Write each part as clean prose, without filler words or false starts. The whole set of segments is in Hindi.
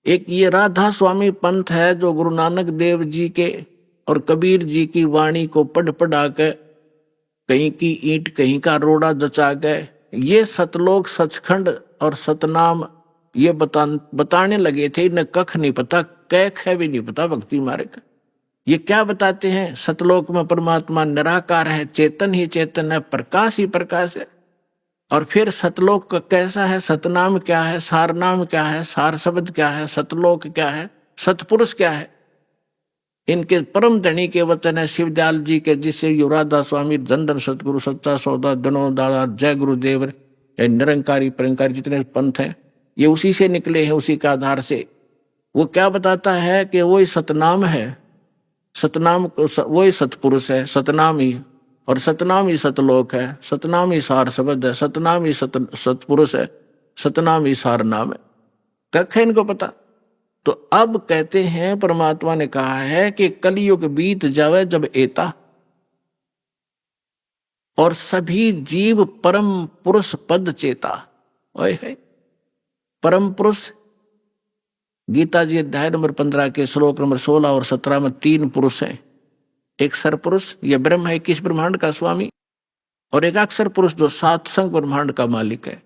एक ये राधा स्वामी पंथ है जो गुरु नानक देव जी के और कबीर जी की वाणी को पढ़ पढ़ा के कहीं की ईंट कहीं का रोड़ा जचा गए, ये सतलोक सचखंड और सतनाम ये बताने लगे थे। इन्हें कख नहीं पता, कैख है भी नहीं पता भक्ति मार्ग। ये क्या बताते हैं? सतलोक में परमात्मा निराकार है, चेतन ही चेतन है, प्रकाश ही प्रकाश है। और फिर सतलोक का कैसा है, सतनाम क्या है, सारनाम क्या है, सार शब्द क्या है, सतलोक क्या है, सतपुरुष क्या है। इनके परम धनी के वचन है शिवदयाल जी के, जिससे युवराधा स्वामी धन सतगुरु सच्चा सौदा धनोदार जय गुरुदेव निरंकारी परंकारी जितने पंथ हैं ये उसी से निकले हैं, उसी के आधार से। वो क्या बताता है कि वही सतनाम है, सतनाम वही सतपुरुष है, सतनाम ही, और सतनाम ही सतलोक है, सतनाम ही सार शब्द है, सतनाम ही सतपुरुष है, सतनाम ही सार नाम है। कख है इनको पता। तो अब कहते हैं परमात्मा ने कहा है कि कलयुग बीत जावे जब एता, और सभी जीव परम पुरुष पद चेता। ओए है परम पुरुष, गीता जी अध्याय नंबर 15 के श्लोक नंबर 16 और 17 में 3 पुरुष हैं। एक सरपुरुष ये ब्रह्म है, 21 ब्रह्मांड का स्वामी, और एक अक्षर पुरुष जो 7 संग ब्रह्मांड का मालिक है।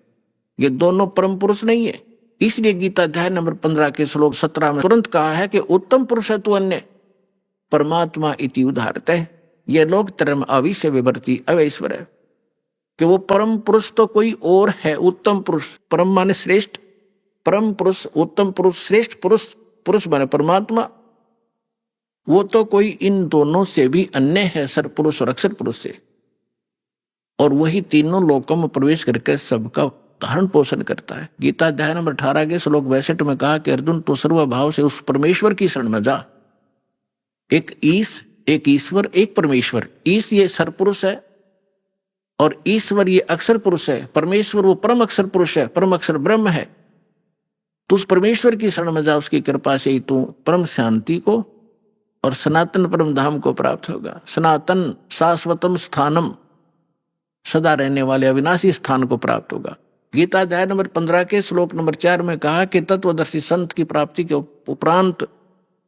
ये दोनों परम पुरुष नहीं है। इसलिए गीता अध्याय नंबर 15 के श्लोक 17 में तुरंत कहा है कि उत्तम पुरुष है तू अन्य परमात्मा इति उदाहरत है। यह लोक धर्म अविश्य विवर्ती अवैश्वर है कि वो परम पुरुष तो कोई और है। उत्तम पुरुष, परम माने श्रेष्ठ, परम पुरुष, उत्तम पुरुष, श्रेष्ठ पुरुष, पुरुष माने परमात्मा, वो तो कोई इन दोनों से भी अन्य है, सर पुरुष और अक्षर पुरुष से। और वही तीनों लोकों में प्रवेश करके सबका धारण पोषण करता है। गीता अध्याय नंबर 18 के श्लोक 62 में कहा कि अर्जुन तो सर्वभाव से उस परमेश्वर की शरण में जा। एक ईश, एक ईश्वर, एक परमेश्वर। ईश ये सरपुरुष है और ईश्वर ये अक्षर पुरुष है। परमेश्वर वो परम अक्षर पुरुष है, परम अक्षर ब्रह्म है। तो उस परमेश्वर की शरण में जा, उसकी कृपा से ही तू परम शांति को और सनातन परम धाम को प्राप्त होगा। सनातन शाश्वतम स्थानम, सदा रहने वाले अविनाशी स्थान को प्राप्त होगा। गीता अध्याय नंबर 15 के श्लोक नंबर 4 में कहा कि तत्वदर्शी संत की प्राप्ति के उपरांत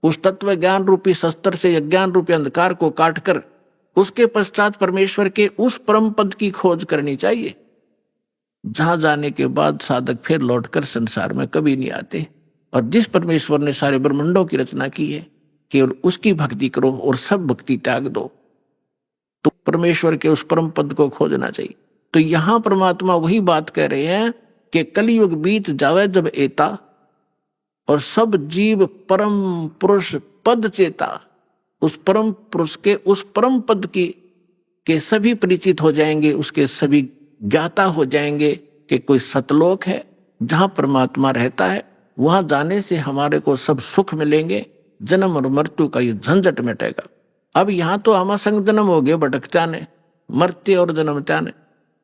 उस तत्व ज्ञान रूपी शस्त्र से अज्ञान रूपी अंधकार को काटकर उसके पश्चात परमेश्वर के उस परम पद की खोज करनी चाहिए, जहां जाने के बाद साधक फिर लौटकर संसार में कभी नहीं आते। और जिस परमेश्वर ने सारे ब्रह्मांडों की रचना की है, केवल उसकी भक्ति करो और सब भक्ति त्याग दो, तो परमेश्वर के उस परम पद को खोजना चाहिए। तो यहां परमात्मा वही बात कह रहे हैं कि कलयुग बीत जावे जब एता, और सब जीव परम पुरुष पद चेता, उस परम पुरुष के उस परम पद की के सभी परिचित हो जाएंगे, उसके सभी ज्ञाता हो जाएंगे कि कोई सतलोक है जहां परमात्मा रहता है। वहां जाने से हमारे को सब सुख मिलेंगे, जन्म और मृत्यु का ये झंझट मिटेगा। अब यहां तो हम संग जन्म हो गए, भटकता ने, मरते और जन्मता ने,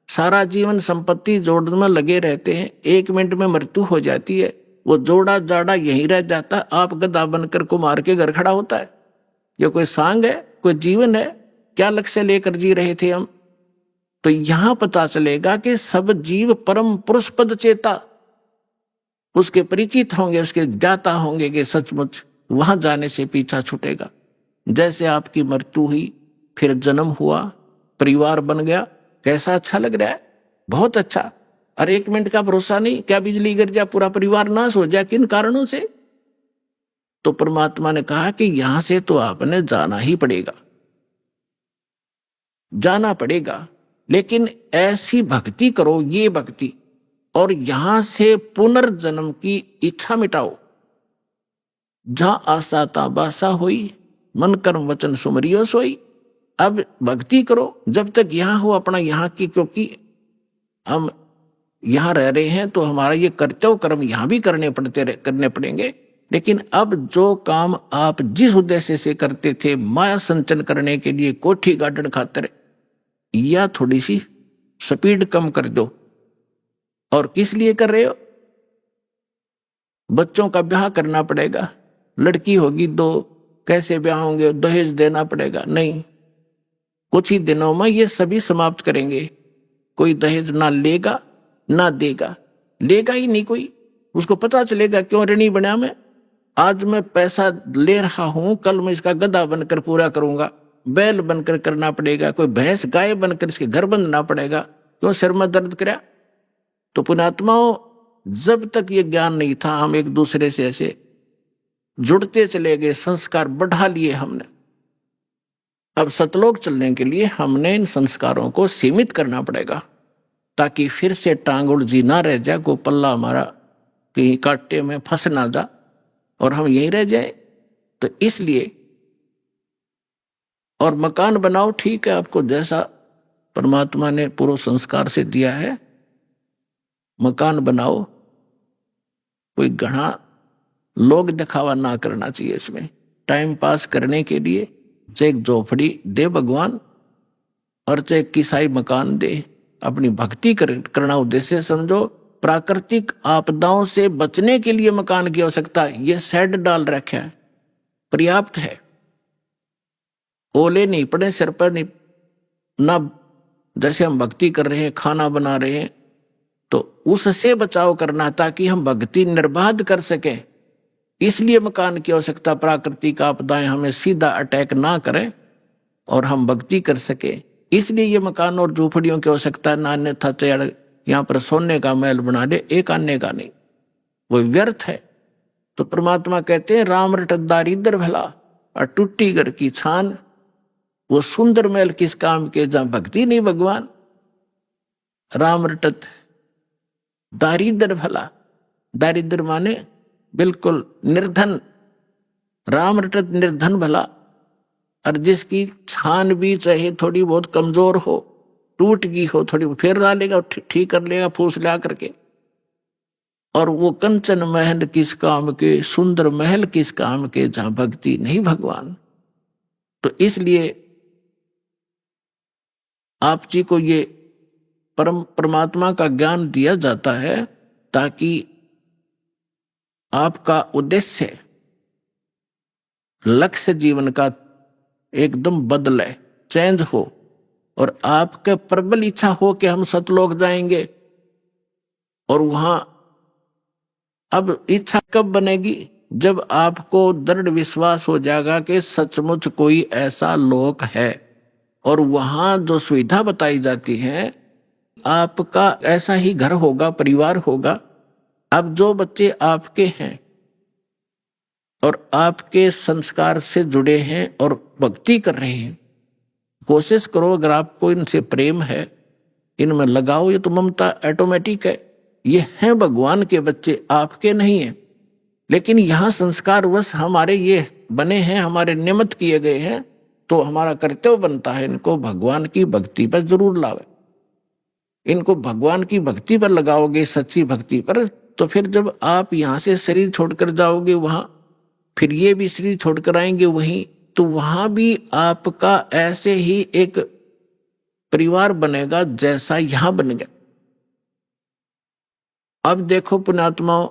सारा जीवन संपत्ति जोड़ने में लगे रहते हैं। 1 मिनट में मृत्यु हो जाती है, वो जोड़ा जाड़ा यहीं रह जाता। आप गधा बनकर कुमार के घर खड़ा होता है। ये कोई सांग है, कोई जीवन है? क्या लक्ष्य लेकर जी रहे थे हम? तो यहां पता चलेगा कि सब जीव परम पुरुष पद चेता, उसके परिचित होंगे, उसके ज्ञाता होंगे कि सचमुच वहां जाने से पीछा छूटेगा। जैसे आपकी मृत्यु हुई, फिर जन्म हुआ, परिवार बन गया, कैसा अच्छा लग रहा है, बहुत अच्छा। और 1 मिनट का भरोसा नहीं, क्या बिजली गिर जाए पूरा परिवार नाश हो जाए, किन कारणों से? तो परमात्मा ने कहा कि यहां से तो आपने जाना ही पड़ेगा, जाना पड़ेगा। लेकिन ऐसी भक्ति करो, ये भक्ति, और यहां से पुनर्जन्म की इच्छा मिटाओ। जहां आशा ता बासा होई, मन कर्म वचन सुमरियो सोई। अब भक्ति करो जब तक यहां हो अपना यहाँ की, क्योंकि हम यहां रह रहे हैं तो हमारा ये कर्तव्य कर्म यहां भी करने पड़ेंगे। लेकिन अब जो काम आप जिस उद्देश्य से करते थे, माया संचन करने के लिए, कोठी गार्डन खातिर, या थोड़ी सी स्पीड कम कर दो। और किस लिए कर रहे हो? बच्चों का ब्याह करना पड़ेगा, लड़की होगी 2, कैसे ब्याह होंगे, दहेज देना पड़ेगा। नहीं, कुछ ही दिनों में ये सभी समाप्त करेंगे। कोई दहेज ना लेगा ना देगा, लेगा ही नहीं कोई। उसको पता चलेगा क्यों ऋणी बना मैं, आज मैं पैसा ले रहा हूं, कल मैं इसका गधा बनकर पूरा करूंगा, बैल बनकर करना पड़ेगा, कोई भैंस गाय बनकर इसके घर बंधना पड़ेगा, क्यों सिर में दर्द करा। तो पुण्यात्माओं, जब तक ये ज्ञान नहीं था, हम एक दूसरे से ऐसे जुड़ते चले गए, संस्कार बढ़ा लिए हमने। अब सतलोक चलने के लिए हमने इन संस्कारों को सीमित करना पड़ेगा, ताकि फिर से टांग उलझी ना रह जाए, को पल्ला हमारा कहीं कांटे में फंस ना जा और हम यहीं रह जाए। तो इसलिए, और मकान बनाओ, ठीक है, आपको जैसा परमात्मा ने पूर्व संस्कार से दिया है मकान बनाओ, कोई घना लोग दिखावा ना करना चाहिए इसमें। टाइम पास करने के लिए चाहे एक झोपड़ी दे भगवान और चाहे किसाई मकान दे, अपनी भक्ति करना उद्देश्य समझो। प्राकृतिक आपदाओं से बचने के लिए मकान की आवश्यकता, ये शेड डाल रखा है, पर्याप्त है। ओले नहीं पड़े सिर पर, नहीं ना, जैसे हम भक्ति कर रहे हैं, खाना बना रहे हैं, तो उससे बचाव करना ताकि हम भक्ति निर्बाध कर सकें। इसलिए मकान की आवश्यकता, प्राकृतिक आपदाएं हमें सीधा अटैक ना करें और हम भक्ति कर सके, इसलिए ये मकान और झोपड़ियों की आवश्यकता है। ना अन्यथा चाहे यहाँ पर सोने का महल बना दे, एक आने का नहीं, वो व्यर्थ है। तो परमात्मा कहते हैं राम रटत दारिद्र भला और टूटी घर की छान, वो सुंदर महल किस काम के जहां भक्ति नहीं भगवान। राम रटत दारिद्र भला, दारिद्र माने बिल्कुल निर्धन, राम रटत निर्धन भला, और जिसकी छान भी चाहे थोड़ी बहुत कमजोर हो, टूट गई हो थोड़ी, फिर ला लेगा, ठीक कर लेगा फूस ला करके। और वो कंचन महल किस काम के, सुंदर महल किस काम के जहां भक्ति नहीं भगवान। तो इसलिए आप जी को ये परमात्मा का ज्ञान दिया जाता है ताकि आपका उद्देश्य, लक्ष्य जीवन का एकदम बदले, चेंज हो, और आपके प्रबल इच्छा हो कि हम सतलोक जाएंगे। और वहां अब इच्छा कब बनेगी, जब आपको दृढ़ विश्वास हो जाएगा कि सचमुच कोई ऐसा लोक है और वहां जो सुविधा बताई जाती है, आपका ऐसा ही घर होगा, परिवार होगा। अब जो बच्चे आपके हैं और आपके संस्कार से जुड़े हैं और भक्ति कर रहे हैं, कोशिश करो, अगर आपको इनसे प्रेम है, इनमें लगाओ। ये तो ममता ऑटोमेटिक है, ये हैं भगवान के बच्चे, आपके नहीं हैं। लेकिन यहाँ संस्कार वश हमारे ये बने हैं, हमारे नियमित किए गए हैं, तो हमारा कर्तव्य बनता है इनको भगवान की भक्ति पर जरूर लावे। इनको भगवान की भक्ति पर लगाओगे, सच्ची भक्ति पर, तो फिर जब आप यहाँ से शरीर छोड़कर जाओगे वहां, फिर ये भी शरीर छोड़कर आएंगे वहीं, तो वहां भी आपका ऐसे ही एक परिवार बनेगा जैसा यहां बन गया। अब देखो पुण्यात्माओं,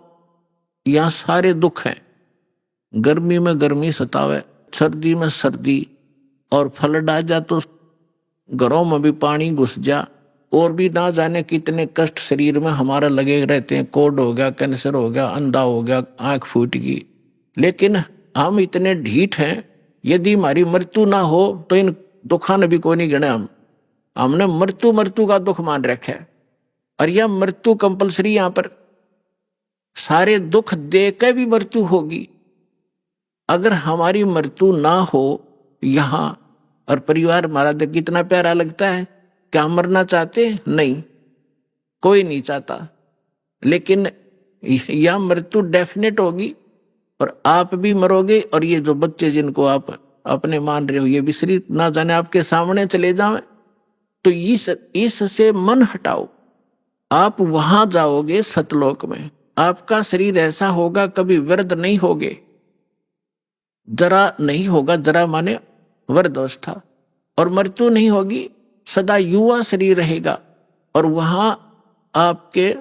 यहां सारे दुख हैं। गर्मी में गर्मी सतावे, सर्दी में सर्दी, और फ्लड आ जा तो घरों में भी पानी घुस जा, और भी ना जाने कितने कष्ट शरीर में हमारा लगे रहते हैं। कोढ़ हो गया, कैंसर हो गया, अंधा हो गया, आंख फूट गई। लेकिन हम इतने ढीठ हैं, यदि हमारी मृत्यु ना हो तो इन दुखा ने भी कोई नहीं गिना। हमने मृत्यु का दुख मान रखा है, और यह मृत्यु कंपलसरी, यहां पर सारे दुख दे के भी मृत्यु होगी। अगर हमारी मृत्यु ना हो यहां, और परिवार हमारा देख कितना प्यारा लगता है, क्या हम मरना चाहते? नहीं, कोई नहीं चाहता। लेकिन यह मृत्यु डेफिनेट होगी, और आप भी मरोगे, और ये जो बच्चे जिनको आप अपने मान रहे हो, ये भी शरीर ना जाने आपके सामने चले जाएं। तो इससे मन हटाओ, आप वहां जाओगे सतलोक में, आपका शरीर ऐसा होगा, कभी वृद्ध नहीं होगे, जरा नहीं होगा, जरा माने वृद्ध अवस्था, और मृत्यु नहीं होगी, सदा युवा शरीर रहेगा। और वहां आपके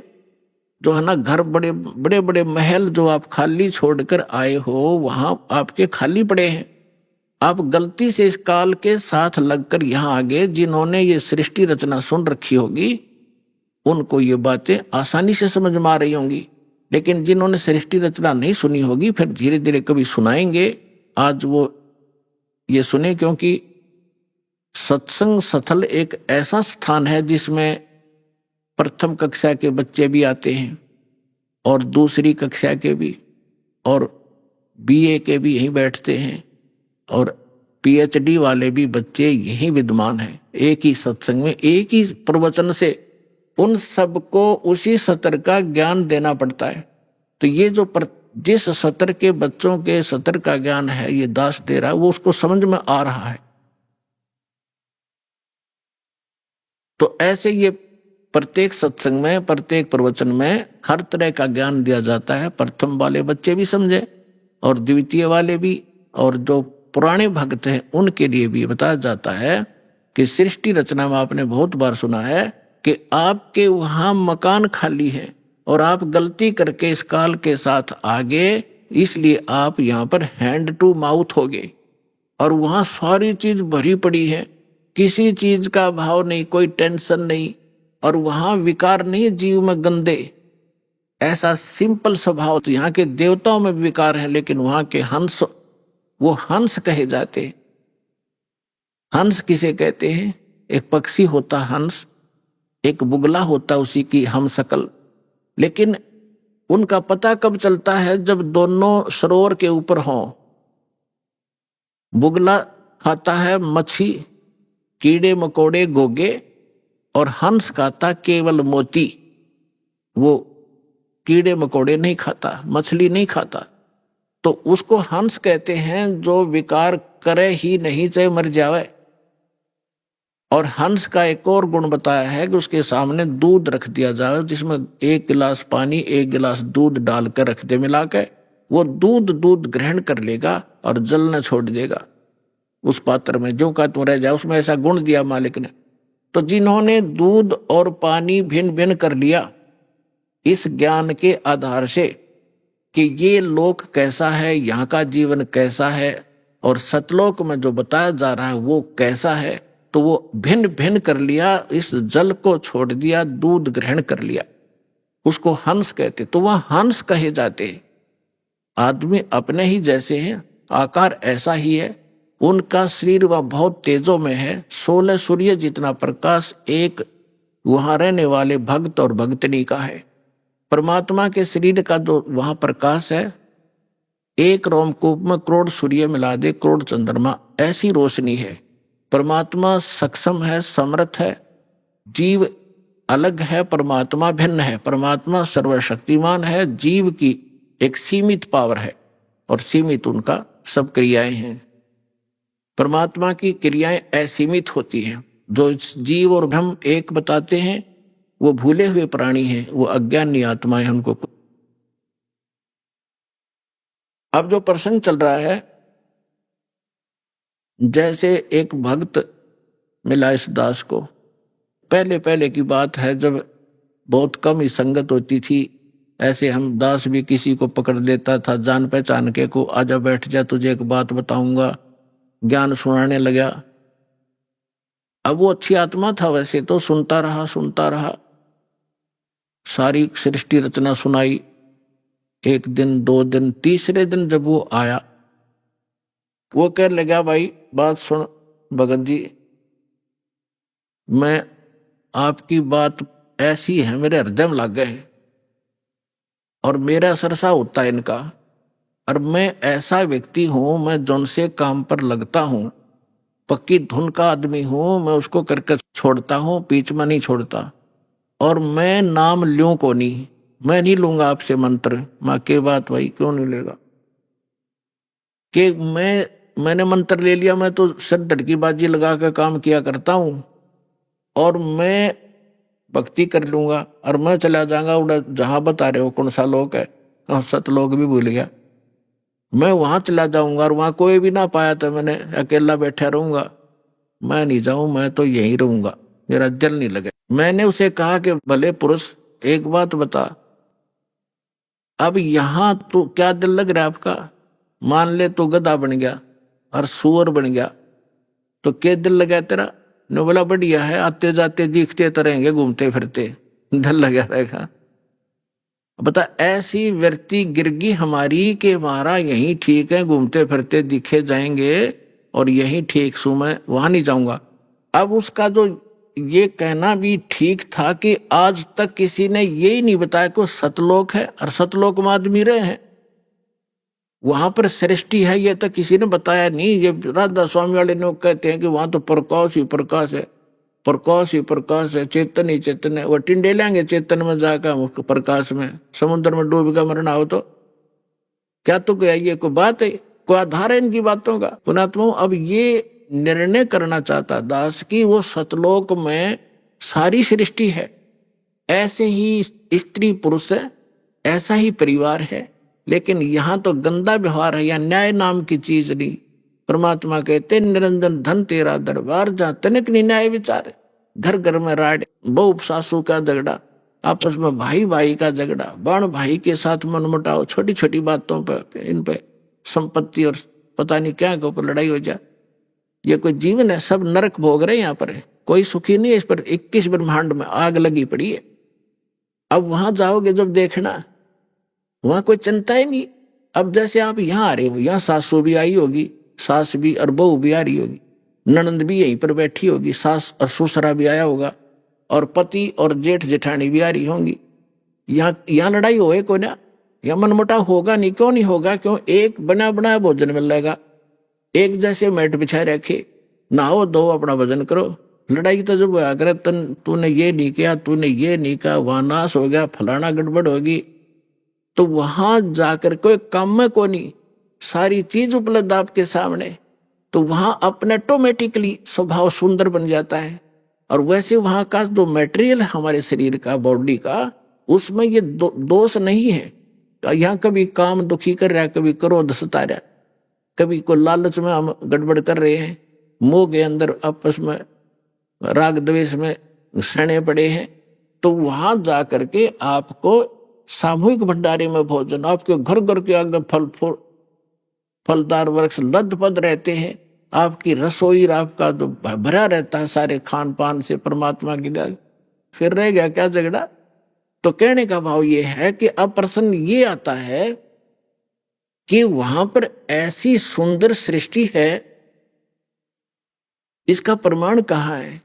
जो है ना घर, बड़े बड़े बड़े महल जो आप खाली छोड़कर आए हो, वहां आपके खाली पड़े हैं। आप गलती से इस काल के साथ लगकर यहां आ गए। जिन्होंने ये सृष्टि रचना सुन रखी होगी, उनको ये बातें आसानी से समझ में आ रही होंगी। लेकिन जिन्होंने सृष्टि रचना नहीं सुनी होगी फिर धीरे धीरे कभी सुनाएंगे। आज वो ये सुने, क्योंकि सत्संग स्थल एक ऐसा स्थान है जिसमें प्रथम कक्षा के बच्चे भी आते हैं और दूसरी कक्षा के भी, और बीए के भी यहीं बैठते हैं, और पीएचडी वाले भी बच्चे यहीं विद्यमान हैं। एक ही सत्संग में एक ही प्रवचन से उन सबको उसी सत्र का ज्ञान देना पड़ता है। तो ये जो जिस सत्र के बच्चों के सत्र का ज्ञान है ये दास दे रहा है, वो उसको समझ में आ रहा है। तो ऐसे ये प्रत्येक सत्संग में प्रत्येक प्रवचन में हर तरह का ज्ञान दिया जाता है। प्रथम वाले बच्चे भी समझे और द्वितीय वाले भी, और जो पुराने भक्त हैं उनके लिए भी बताया जाता है कि सृष्टि रचना में आपने बहुत बार सुना है कि आपके वहां मकान खाली है और आप गलती करके इस काल के साथ आगे, इसलिए आप यहां पर हैंड टू माउथ हो गए, और वहां सारी चीज भरी पड़ी है, किसी चीज का भाव नहीं, कोई टेंशन नहीं, और वहां विकार नहीं जीव में गंदे, ऐसा सिंपल स्वभाव। तो यहाँ के देवताओं में विकार है, लेकिन वहां के हंस, वो हंस कहे जाते। हंस किसे कहते हैं? एक पक्षी होता हंस, एक बुगला होता उसी की हम शकल, लेकिन उनका पता कब चलता है? जब दोनों सरोवर के ऊपर हों। बुगला खाता है मच्छी, कीड़े मकोड़े, गोगे, और हंस खाता केवल मोती। वो कीड़े मकोड़े नहीं खाता, मछली नहीं खाता, तो उसको हंस कहते हैं जो विकार करे ही नहीं, चाहे मर जावे। और हंस का एक और गुण बताया है कि उसके सामने दूध रख दिया जाए, जिसमें 1 गिलास पानी 1 गिलास दूध डालकर रख दे मिला के, वो दूध ग्रहण कर लेगा और जल न छोड़ देगा उस पात्र में, जो का तुम रह जाए। उसमें ऐसा गुण दिया मालिक ने। तो जिन्होंने दूध और पानी भिन्न भिन्न कर लिया इस ज्ञान के आधार से कि ये लोक कैसा है, यहाँ का जीवन कैसा है, और सतलोक में जो बताया जा रहा है वो कैसा है, तो वो भिन्न भिन्न कर लिया, इस जल को छोड़ दिया, दूध ग्रहण कर लिया, उसको हंस कहते। तो वह हंस कहे जाते हैं। आदमी अपने ही जैसे हैं, आकार ऐसा ही है, उनका शरीर वह बहुत तेजों में है, 16 सूर्य जितना प्रकाश एक वहां रहने वाले भक्त और भक्तनी का है। परमात्मा के शरीर का जो वहां प्रकाश है, एक रोमकूप में करोड़ सूर्य मिला दे, करोड़ चंद्रमा, ऐसी रोशनी है। परमात्मा सक्षम है, समर्थ है, जीव अलग है, परमात्मा भिन्न है। परमात्मा सर्वशक्तिमान है, जीव की एक सीमित पावर है और सीमित उनका सब क्रियाएं हैं। परमात्मा की क्रियाएं असीमित होती हैं। जो जीव और ब्रह्म एक बताते हैं वो भूले हुए प्राणी हैं, वो अज्ञानी आत्माएं हैं उनको। अब जो प्रसंग चल रहा है, जैसे एक भक्त मिला इस दास को, पहले पहले की बात है जब बहुत कम ही संगत होती थी, ऐसे हम दास भी किसी को पकड़ लेता था जान पहचान के, को आजा बैठ जा तुझे एक बात बताऊंगा, ज्ञान सुनाने लगा। अब वो अच्छी आत्मा था वैसे तो, सुनता रहा, सारी सृष्टि रचना सुनाई। 1 दिन 2 दिन, तीसरे दिन जब वो आया, वो कह लगा भाई बात सुन भगत जी, मैं आपकी बात ऐसी है मेरे हृदय में लग गए, और मेरा सरसा होता है इनका, और मैं ऐसा व्यक्ति हूं, मैं जौन से काम पर लगता हूं, पक्की धुन का आदमी हूं, मैं उसको करके छोड़ता हूं, बीच में नहीं छोड़ता। और मैं नाम लूं को नहीं, मैं नहीं लूंगा आपसे मंत्र। मां के बात भाई क्यों नहीं लेगा? कि मैंने मंत्र ले लिया, मैं तो सर धड़की बाजी लगा कर काम किया करता हूं, और मैं भक्ति कर लूंगा और मैं चला जाऊंगा उड़ा जहां बता रहे हो कौन सा लोक है, और सतलोक भी भूल गया, मैं वहां चला जाऊंगा और वहां कोई भी ना पाया तो मैंने अकेला बैठा रहूंगा। मैं नहीं जाऊं, मैं तो यहीं रहूंगा, मेरा दिल नहीं लगे। मैंने उसे कहा कि भले पुरुष एक बात बता, अब यहां तो क्या दिल लग रहा है आपका? मान ले तो गधा बन गया और सुअर बन गया, तो क्या दिल लगा तेरा? ने बोला बढ़िया है, आते जाते दिखते तो रहेंगे, घूमते फिरते, दिल लगा रहेगा। बता ऐसी व्यक्ति गिरगी हमारी के हमारा यही ठीक है, घूमते फिरते दिखे जाएंगे और यही ठीक सू मैं वहां नहीं जाऊंगा। अब उसका जो ये कहना भी ठीक था कि आज तक किसी ने यही नहीं बताया कि सतलोक है और सतलोक में आदमी रहे हैं, वहां पर सृष्टि है, ये तो किसी ने बताया नहीं। ये राधा स्वामी वाले लोग कहते हैं कि वहां तो प्रकाश ही प्रकाश है, प्रकाश ही प्रकाश है, चेतन ही चेतन है। वो टिंडे लेंगे चेतन में जाकर प्रकाश में, समुद्र में डूब का मरना हो तो क्या? तो क्या ये कोई बात है? कोई आधार है इनकी बातों का? पुणात्मा अब ये निर्णय करना चाहता दास की वो सतलोक में सारी सृष्टि है, ऐसे ही स्त्री पुरुष है, ऐसा ही परिवार है, लेकिन यहां तो गंदा व्यवहार है, या न्याय नाम की चीज नहीं। परमात्मा कहते निरंजन धन तेरा दरबार, जहां तनिक नहीं न्याय विचार, घर घर में राड, बहू सासू का झगड़ा, आपस में भाई भाई का झगड़ा, बाण भाई के साथ मनमुटाव, छोटी छोटी बातों पर इन पे संपत्ति और पता नहीं क्या के ऊपर लड़ाई हो जाए। ये कोई जीवन है? सब नरक भोग रहे हैं यहाँ पर, कोई सुखी नहीं है। इस पर 21 ब्रह्मांड में आग लगी पड़ी है। अब वहां जाओगे जब देखना, वहां कोई चिंता ही नहीं। अब जैसे आप यहाँ आ रहे हो, यहाँ सासू भी आई होगी, सास भी और बहू भी आ रही होगी, ननंद भी यहीं पर बैठी होगी, सास और ससुरा भी आया होगा, और पति और जेठ जेठानी भी आ रही होंगी। यहाँ लड़ाई होए को ना, या मनमुटाव होगा नहीं? क्यों नहीं होगा? क्यों? एक बना बनाया भोजन मिल जाएगा, एक जैसे मैट बिछाए रखे, नहाओ धो अपना भजन करो। लड़ाई तो जब होया करे तूने ये नहीं किया, तूने ये नहीं कहा, वहां नाश हो गया, फलाना गड़बड़ होगी, तो वहां जाकर कोई काम में को नहीं, सारी चीज उपलब्ध आपके सामने, तो वहां अपने ऑटोमेटिकली स्वभाव सुंदर बन जाता है। और वैसे वहां का जो मटेरियल है हमारे शरीर का, बॉडी का, उसमें ये दोष नहीं है। तो यहाँ कभी काम दुखी कर रहा है, कभी क्रोध सता रहा है, कभी को लालच में हम गड़बड़ कर रहे हैं, मोह के अंदर आपस में राग द्वेष में सड़े पड़े हैं, तो वहां जाकर के आपको सामूहिक भंडारे में भोजन, आपके घर घर के आगे फलदार वृक्ष लदपद रहते हैं, आपकी रसोई आपका जो भरा रहता है सारे खान पान से परमात्मा की दया, फिर रह गया क्या झगड़ा? तो कहने का भाव ये है कि अब प्रश्न ये आता है कि वहां पर ऐसी सुंदर सृष्टि है, इसका प्रमाण कहाँ है?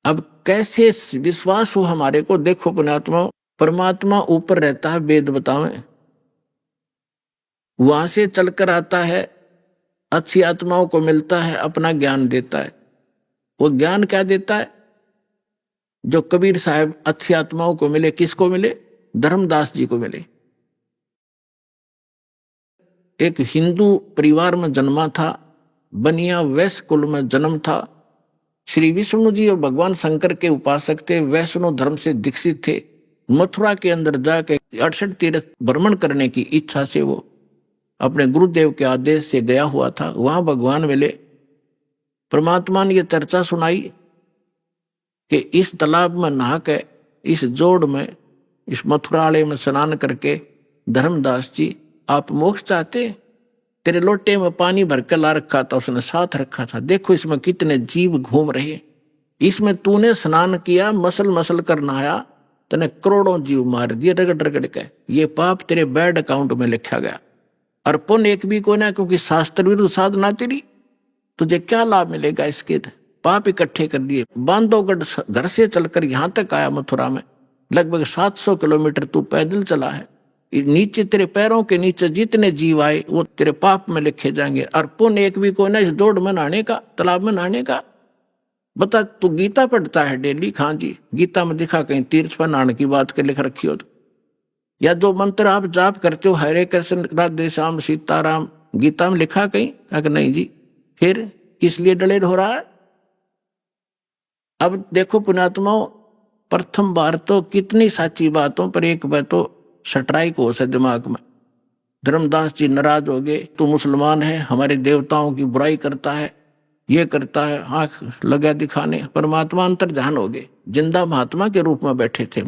अब कैसे विश्वास हो हमारे को? देखो पुण्यात्मा, परमात्मा ऊपर रहता है, वेद बतावें, वहां से चलकर आता है, अच्छी आत्माओं को मिलता है, अपना ज्ञान देता है। वो ज्ञान क्या देता है? जो कबीर साहब अच्छी आत्माओं को मिले, किसको मिले? धर्मदास जी को मिले। एक हिंदू परिवार में जन्मा था, बनिया वैश्य कुल में जन्म था। श्री विष्णु जी और भगवान शंकर के उपासक थे, वैष्णव धर्म से दीक्षित थे। मथुरा के अंदर जाके 68 तीर्थ भ्रमण करने की इच्छा से वो अपने गुरुदेव के आदेश से गया हुआ था। वहां भगवान मिले, परमात्मा ने यह चर्चा सुनाई कि इस तालाब में नहा के, इस जोड़ में, इस मथुरालय में स्नान करके, धर्मदास जी आप मोक्ष चाहते? तेरे लोटे में पानी भर के ला रखा था, उसने साथ रखा था, देखो इसमें कितने जीव घूम रहे, इसमें तूने स्नान किया, मसल मसल कर नहाया, तने करोड़ों जीव मार दिए रगड़ रगड़ के, ये पाप तेरे बैड अकाउंट में लिखा गया। और पुण्य एक भी को ना, क्योंकि शास्त्र विरुद्ध साधना तेरी, तुझे क्या लाभ मिलेगा इसके? पाप इकट्ठे कर दिए। बांधवगढ़ घर से चलकर यहां तक आया मथुरा में, लगभग 700 किलोमीटर तू पैदल चला है। नीचे तेरे पैरों के नीचे जितने जीव आए वो तेरे पाप में लिखे जाएंगे। और पुण्य एक भी को ना इस दौड़ में नहाने का, तालाब में नहाने का। बता, तू गीता पढ़ता है डेली? हाँ जी। गीता में दिखा कहीं तीर्थ पर नहाने की बात के लिख रखी हो तो? या जो मंत्र आप जाप करते हो, हरे कृष्ण राधे श्याम सीताराम, गीता में लिखा कहीं? अगर नहीं जी, फिर किस लिए डलेर हो रहा है? अब देखो पुण्यात्माओं, प्रथम बार तो कितनी साची बातों पर एक बार तो स्ट्राइक हो से दिमाग में। धर्मदास जी नाराज हो गए, तू मुसलमान है, हमारे देवताओं की बुराई करता है, ये करता है, आंख लगा दिखाने। परमात्मा अंतर ध्यान हो गए, जिंदा महात्मा के रूप में बैठे थे।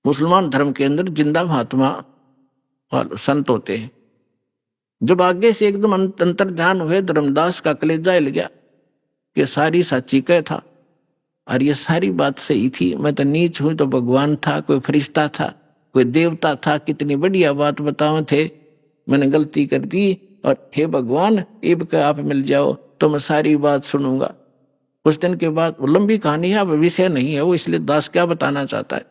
मुसलमान धर्म के अंदर जिंदा महात्मा संत होते हैं। जब आगे से एकदम अंतर ध्यान हुए, धर्मदास का कलेजा हिल गया कि सारी साची कह था। और ये सारी बात सही थी। मैं तो नीच हूं तो भगवान था, कोई फरिश्ता था, कोई देवता था, कितनी बढ़िया बात बताओ थे। मैंने गलती कर दी और हे भगवान इब का आप मिल जाओ तो मैं सारी बात सुनूंगा। कुछ दिन के बाद, वो लंबी कहानी है, अब विषय नहीं है वो, इसलिए दास क्या बताना चाहता है।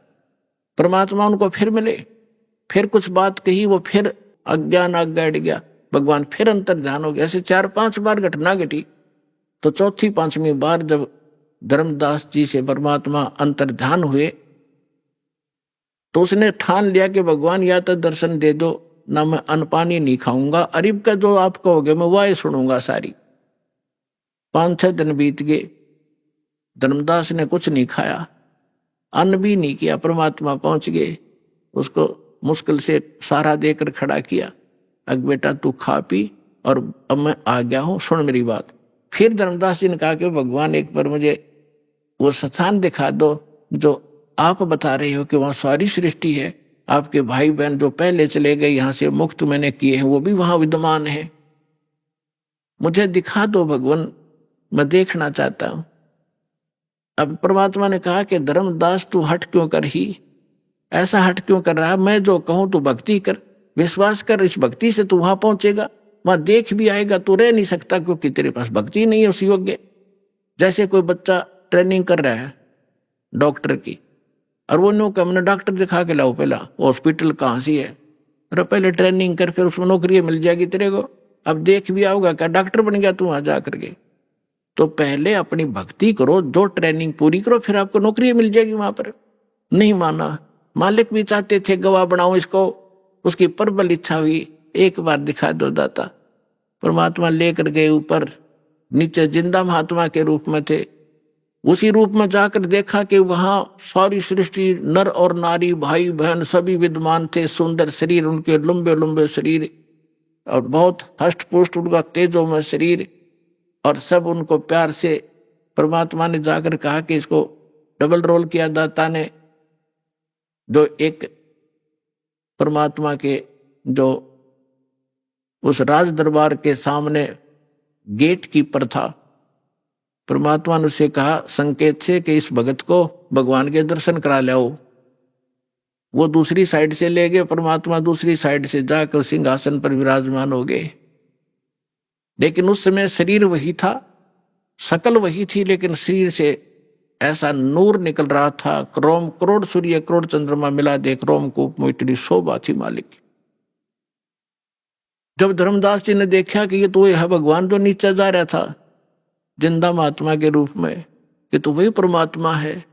परमात्मा उनको फिर मिले, फिर कुछ बात कही, वो फिर अज्ञान आग बैठ गया, भगवान फिर अंतर ध्यान हो गया। ऐसे 4-5 बार घटना घटी। तो चौथी 5वीं बार जब धर्मदास जी से परमात्मा अंतर ध्यान हुए तो उसने ठान लिया कि भगवान या तो दर्शन दे दो, ना मैं अन्न पानी नहीं खाऊंगा, अरिब का जो आप कहोगे मैं वह सुनूंगा सारी। 5-6 दिन बीत गए, धर्मदास ने कुछ नहीं खाया, अन्न भी नहीं किया। परमात्मा पहुंच गए, उसको मुश्किल से सहारा देकर खड़ा किया, अग बेटा तू खा पी और अब मैं आ गया हूं, सुन मेरी बात। फिर धर्मदास जी ने कहा कि भगवान एक बार मुझे वो स्थान दिखा दो जो आप बता रहे हो कि वहां सारी सृष्टि है, आपके भाई बहन जो पहले चले गए यहां से मुक्त मैंने किए हैं वो भी वहां विद्यमान है, मुझे दिखा दो भगवान, मैं देखना चाहता हूं। अब परमात्मा ने कहा कि धर्मदास तू हट क्यों कर ही, ऐसा हट क्यों कर रहा है, मैं जो कहूं तू भक्ति कर, विश्वास कर, इस भक्ति से तू वहां पहुंचेगा, वहां देख भी आएगा, तू रह नहीं सकता क्योंकि तेरे पास भक्ति नहीं है उस योग्य। जैसे कोई बच्चा ट्रेनिंग कर रहा है डॉक्टर की, और वो नो का मैंने डॉक्टर दिखा के लाओ, पहला हॉस्पिटल कहाँ सी है, अरे पहले ट्रेनिंग कर फिर उसमें नौकरी मिल जाएगी तेरे को, अब देख भी आओगा क्या डॉक्टर बन गया तू वहां जा करके। तो पहले अपनी भक्ति करो, जो ट्रेनिंग पूरी करो, फिर आपको नौकरी मिल जाएगी वहां पर। नहीं माना, मालिक भी चाहते थे गवाह बनाओ इसको, उसकी प्रबल इच्छा हुई एक बार दिखा दो दाता। परमात्मा लेकर गए ऊपर, नीचे जिंदा महात्मा के रूप में थे, उसी रूप में जाकर देखा कि वहां सारी सृष्टि नर और नारी भाई बहन सभी विद्यमान थे, सुंदर शरीर उनके, लंबे लंबे शरीर और बहुत हष्ट पुष्ट उनका तेजो में शरीर, और सब उनको प्यार से परमात्मा ने जाकर कहा कि इसको डबल रोल किया दाता ने, जो एक परमात्मा के जो उस राज दरबार के सामने गेट कीपर था, परमात्मा ने उसे कहा संकेत से कि इस भगत को भगवान के दर्शन करा लाओ। वो दूसरी साइड से ले गए, परमात्मा दूसरी साइड से जाकर सिंहासन पर विराजमान हो गए। लेकिन उस समय शरीर वही था, शकल वही थी, लेकिन शरीर से ऐसा नूर निकल रहा था, रोम करोड़ सूर्य करोड़ चंद्रमा मिला देख रोमकूप में इतनी शोभा थी मालिक। जब धर्मदास जी ने देखा कि ये तो यह भगवान जो नीचे जा रहा था जिंदा महात्मा के रूप में, कि तो वही परमात्मा है,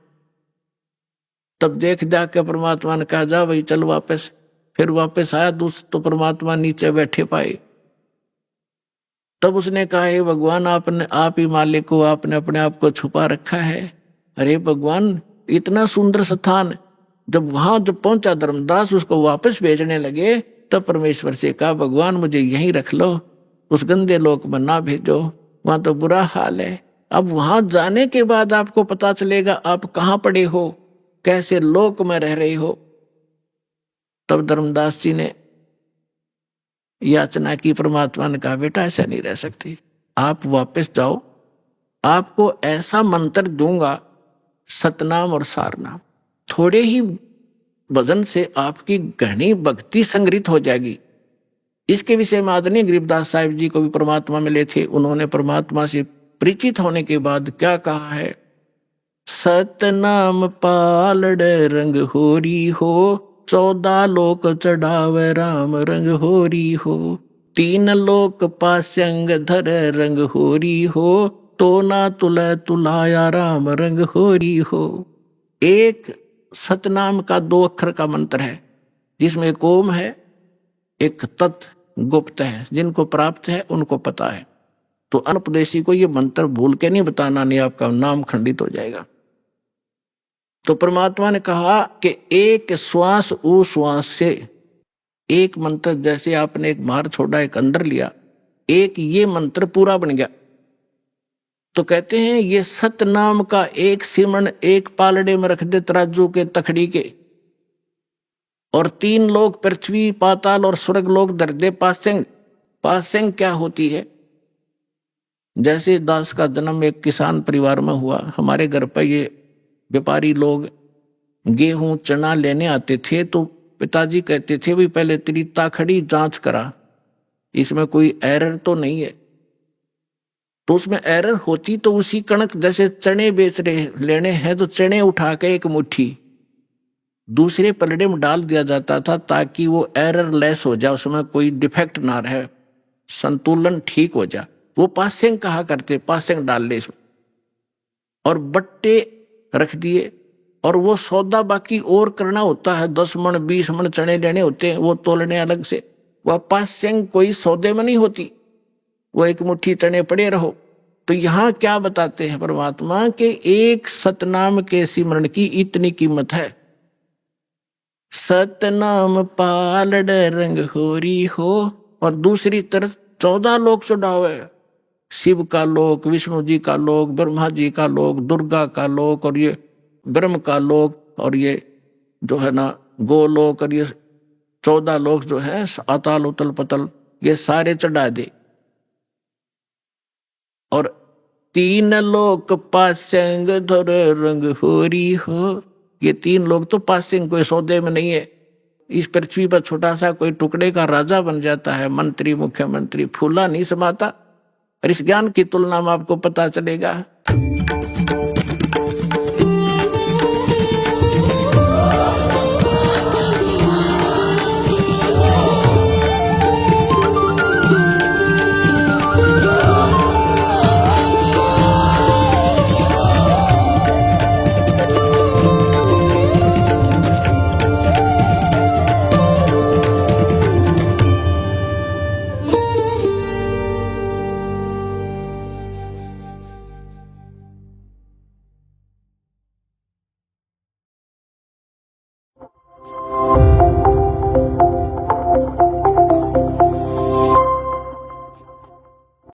तब देख के परमात्मा ने कहा जा भाई चल वापस। फिर वापस आया तो परमात्मा नीचे बैठे पाए। तब उसने कहा हे भगवान आपने, आप ही मालिक हो, आपने अपने आप को छुपा रखा है। अरे भगवान इतना सुंदर स्थान, जब वहां जब पहुंचा धर्मदास उसको वापस भेजने लगे, तब परमेश्वर से कहा भगवान मुझे यहीं रख लो, उस गंदे लोक में ना भेजो, वहां तो बुरा हाल है। अब वहां जाने के बाद आपको पता चलेगा आप कहाँ पड़े हो, कैसे लोक में रह रहे हो। तब धर्मदास जी ने याचना की, परमात्मा ने कहा बेटा ऐसा नहीं रह सकती, आप वापस जाओ, आपको ऐसा मंत्र दूंगा सतनाम और सारनाम, थोड़े ही भजन से आपकी घनी भक्ति संग्रहित हो जाएगी। इसके विषय में आदरणीय गरीबदास साहिब जी को भी परमात्मा मिले थे, उन्होंने परमात्मा से परिचित होने के बाद क्या कहा है, सतनाम पालड़ रंग होरी हो, 14 लोक चढ़ावे राम रंग होरी हो, 3 लोक पास्यंग धर रंग होरी हो, तो ना तुले तुलाया राम रंग होरी हो। एक सतनाम का 2 अक्षर का मंत्र है, जिसमें एक ओम है, एक तत् गुप्त है, जिनको प्राप्त है उनको पता है। तो अनुपदेशी को ये मंत्र भूल के नहीं बताना, नहीं आपका नाम खंडित हो जाएगा। तो परमात्मा ने कहा कि एक श्वास ऊ श्वास से, एक मंत्र जैसे आपने एक बाहर छोड़ा एक अंदर लिया, एक ये मंत्र पूरा बन गया। तो कहते हैं ये सतनाम का एक सिमरन एक पालड़े में रख दे तराजू के तखड़ी के, और 3 लोग पृथ्वी पाताल और स्वर्ग लोग दर दे पासेंग। पासेंग क्या होती है, जैसे दास का जन्म एक किसान परिवार में हुआ, हमारे घर पर ये व्यापारी लोग गेहूं चना लेने आते थे तो पिताजी कहते थे भाई पहले तेरी ताखड़ी जांच करा, इसमें कोई एरर तो नहीं है। तो उसमें एरर होती तो उसी कणक, जैसे चने बेच रहे लेने हैं तो चने उठा के एक मुट्ठी दूसरे पलड़े में डाल दिया जाता था ताकि वो एरर लेस हो जाए, उसमें कोई डिफेक्ट ना रहे, संतुलन ठीक हो जाए। वो पासेंग कहा करते, पासेंग डाल ले इसमें और बट्टे रख दिए। और वो सौदा बाकी और करना होता है, 10 मन 20 मन चने लेने होते हैं, वो तोलने अलग से। वह पासेंग कोई सौदे में नहीं होती, वो एक मुट्ठी चने पड़े रहो। तो यहां क्या बताते हैं परमात्मा के एक सतनाम के सिमरण की इतनी कीमत है। सतनाम पालड़ रंग होरी हो। और दूसरी तरफ 14 लोक चढ़ावे, शिव का लोक, विष्णु जी का लोक, ब्रह्मा जी का लोक, दुर्गा का लोक, और ये ब्रह्म का लोक, और ये जो है ना गोलोक, और ये 14 लोक जो है अताल उतल पतल, ये सारे चढ़ा दे। और 3 लोक पासेंग धर रंग होरी हो। ये 3 लोग तो पासेंग कोई सौदे में नहीं है। इस पृथ्वी पर छोटा सा कोई टुकड़े का राजा बन जाता है, मंत्री मुख्यमंत्री, फूला नहीं समाता। और इस ज्ञान की तुलना में आपको पता चलेगा।